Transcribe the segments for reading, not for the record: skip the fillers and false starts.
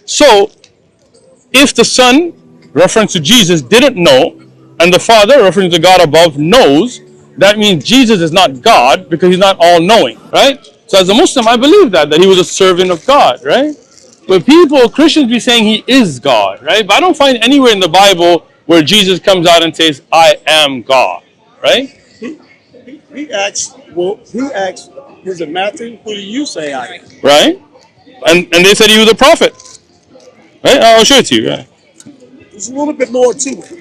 So, if the Son, reference to Jesus, didn't know, and the Father, referring to God above, knows, that means Jesus is not God because he's not all-knowing, right? So as a Muslim, I believe that he was a servant of God, right? But Christians be saying he is God, right? But I don't find anywhere in the Bible where Jesus comes out and says, I am God, right? He asked, was it Matthew? Who do you say I am? Right? And they said he was a prophet. Right? I'll show it to you. Right? There's a little bit more to it.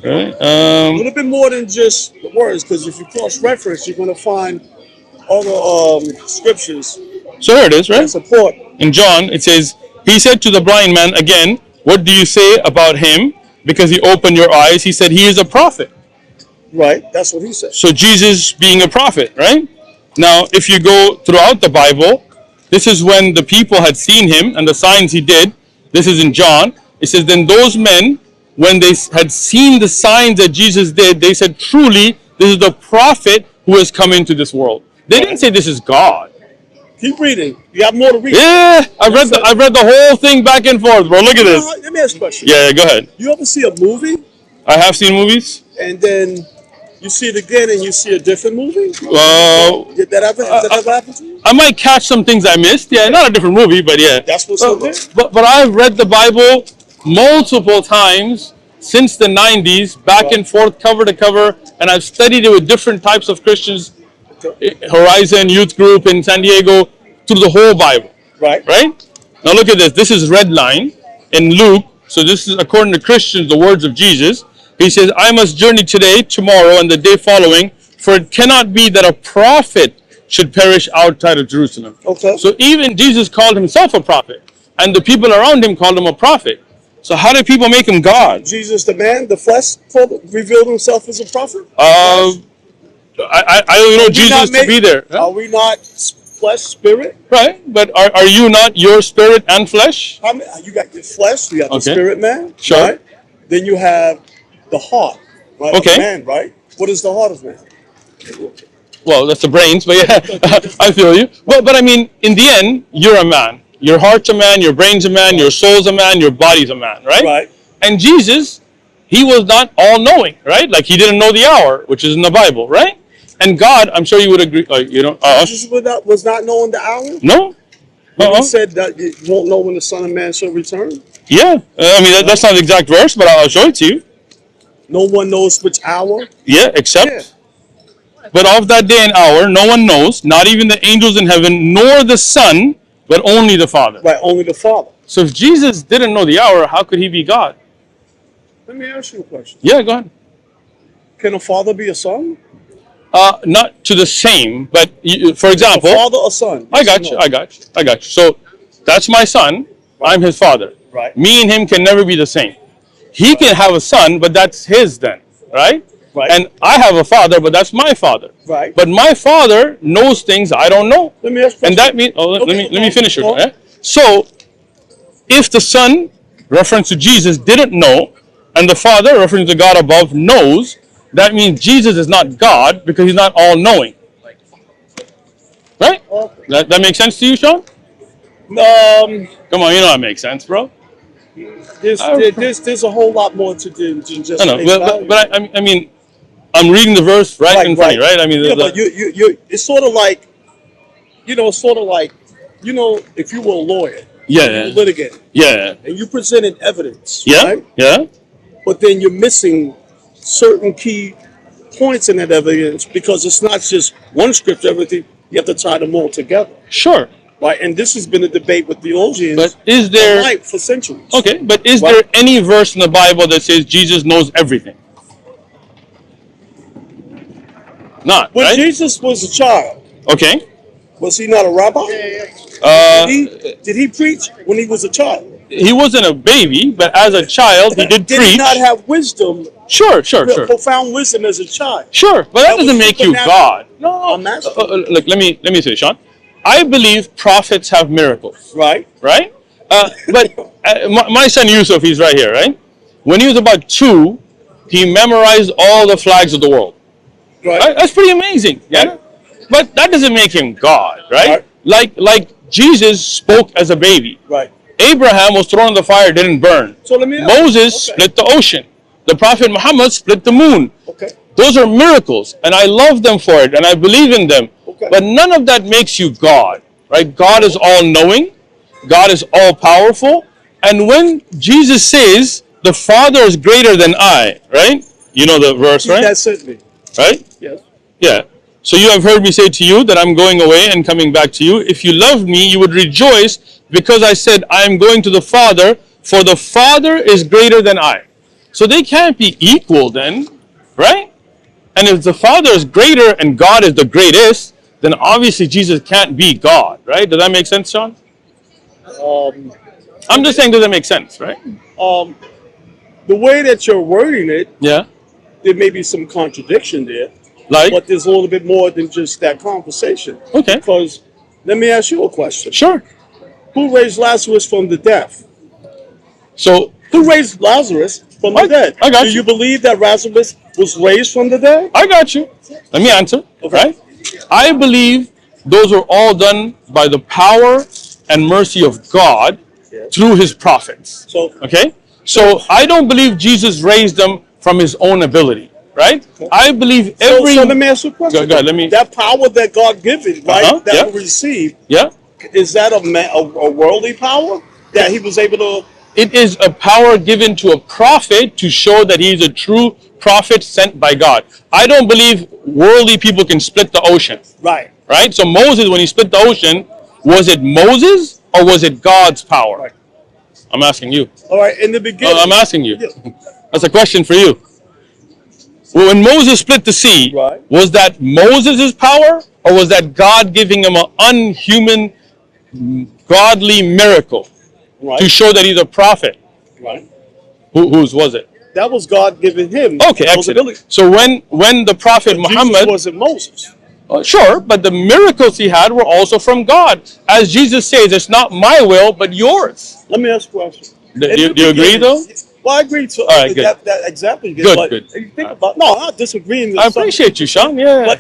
Right? A little bit more than just the words, because if you cross-reference, you're going to find other scriptures. So here it is, right? Support. In John, it says, he said to the blind man again, what do you say about him? Because he opened your eyes. He said he is a prophet. Right, that's what he said. So Jesus being a prophet, right? Now, if you go throughout the Bible, this is when the people had seen him and the signs he did. This is in John. It says, then those men, when they had seen the signs that Jesus did, they said, truly, this is the prophet who has come into this world. They didn't say this is God. Keep reading. You have more to read. Yeah, I've read the whole thing back and forth, bro. Look at this. Let me ask you a question. Yeah, go ahead. You ever see a movie? I have seen movies. And then you see it again and you see a different movie? Did that ever happen to you? I might catch some things I missed. Yeah, not a different movie, but yeah. That's what's up there. But I've read the Bible multiple times since the 90s, back and forth, cover to cover, and I've studied it with different types of Christians, Horizon Youth Group in San Diego, through the whole Bible. Right. Now look at this. This is red line in Luke. So this is, according to Christians, the words of Jesus. He says, I must journey today, tomorrow, and the day following, for it cannot be that a prophet should perish outside of Jerusalem. Okay. So even Jesus called himself a prophet, and the people around him called him a prophet. So how did people make him God? Jesus, the man, the flesh, revealed himself as a prophet? I don't know Jesus to be there. Huh? Are we not flesh, spirit? Right, but are you not your spirit and flesh? You got your flesh, you got the spirit man. Sure. Right? Then you have the heart, right? Okay. Of man, right? What is the heart of man? Well, that's the brains, but yeah, I feel you. But I mean, in the end, you're a man. Your heart's a man, your brain's a man, your soul's a man, your body's a man, right? Right. And Jesus, he was not all-knowing, right? Like he didn't know the hour, which is in the Bible, right? And God, I'm sure you would agree, Jesus was not knowing the hour? No. He said that you won't know when the Son of Man shall return? Yeah. I mean, that's not the exact verse, but I'll show it to you. No one knows which hour? Yeah, except... But of that day and hour, no one knows, not even the angels in heaven, nor the Son, but only the Father. Right, only the Father. So if Jesus didn't know the hour, how could he be God? Let me ask you a question. Yeah, go ahead. Can a father be a son? Not to the same, but for example... A father or son? I got you. So that's my son. Right. I'm his father. Right. Me and him can never be the same. He can have a son, but that's his then. Right? Right. And I have a father, but that's my father. Right. But my father knows things I don't know. Let me ask you. And that means, let me finish it. Right? So, if the Son, reference to Jesus, didn't know, and the Father, referring to God above, knows, that means Jesus is not God because he's not all-knowing. Right? Okay. That makes sense to you, Sean? Come on, you know that makes sense, bro. There's a whole lot more to do than just. I know, but I mean, I'm reading the verse right in front of you, right? I mean, but it's sort of like, if you were a lawyer, you were litigating, and you presented evidence, right? Yeah. But then you're missing certain key points in that evidence because it's not just one scripture, everything. You have to tie them all together. Sure. Right, and this has been a debate with theologians. But is there for centuries? Okay, but is there any verse in the Bible that says Jesus knows everything? Not. When right? Jesus was a child, okay, was he not a rabbi? Did he preach when he was a child? He wasn't a baby, but as a child, he did preach. Did he not have wisdom? Sure. Profound wisdom as a child. Sure, but that doesn't make you God. No. Look, let me say, Sean. I believe prophets have miracles. Right. But my son Yusuf, he's right here, right? When he was about 2, he memorized all the flags of the world. Right? That's pretty amazing. Yeah. Right. But that doesn't make him God, right? Like Jesus spoke as a baby. Right. Abraham was thrown in the fire, didn't burn. So let me ask, Moses okay. split the ocean. The Prophet Muhammad split the moon. Okay. Those are miracles, and I love them for it, and I believe in them. Okay. But none of that makes you God, right? God is all-knowing. God is all-powerful. And when Jesus says, the Father is greater than I, right? You know the verse, right? That sent me. Right? Yes. Yeah. So you have heard me say to you that I'm going away and coming back to you. If you loved me, you would rejoice because I said, I am going to the Father, for the Father is greater than I. So they can't be equal then, right? And if the Father is greater and God is the greatest, then obviously Jesus can't be God, right? Does that make sense, Sean? I'm just saying, does that make sense, right? The way that you're wording it, Yeah. there may be some contradiction there. Like? But there's a little bit more than just that conversation. Okay. Because let me ask you a question. Sure. Who raised Lazarus from the dead? So Who raised Lazarus from the dead? I got Do you. you believe that Lazarus was raised from the dead? I got you. Let me answer. Okay. Right? I believe those were all done by the power and mercy of God through his prophets. So Okay? So I don't believe Jesus raised them from his own ability. Right? I believe every... so let me ask you a question. Go ahead, let me... That power that God given, right, that yeah. we receive, Yeah? is that a worldly power that he was able to... It is a power given to a prophet to show that he is a true prophet sent by God. I don't believe worldly people can split the ocean. Right. Right? So Moses, when he split the ocean, was it Moses or was it God's power? Right. I'm asking you. All right, in the beginning... I'm asking you. Yeah. That's a question for you. When Moses split the sea, Right. was that Moses' power or was that God giving him an unhuman, godly miracle Right. to show that he's a prophet? Right. Whose was it? That was God giving him. Okay, those excellent. abilities. So when the prophet Jesus Muhammad... wasn't Moses. Sure, but the miracles he had were also from God. As Jesus says, it's not my will, but yours. Let me ask you a question. Do you agree, though? Well, I agree to All right, good. that example. Good, but good. you think about... No, I'm not disagreeing. I appreciate you, Sean. Yeah. But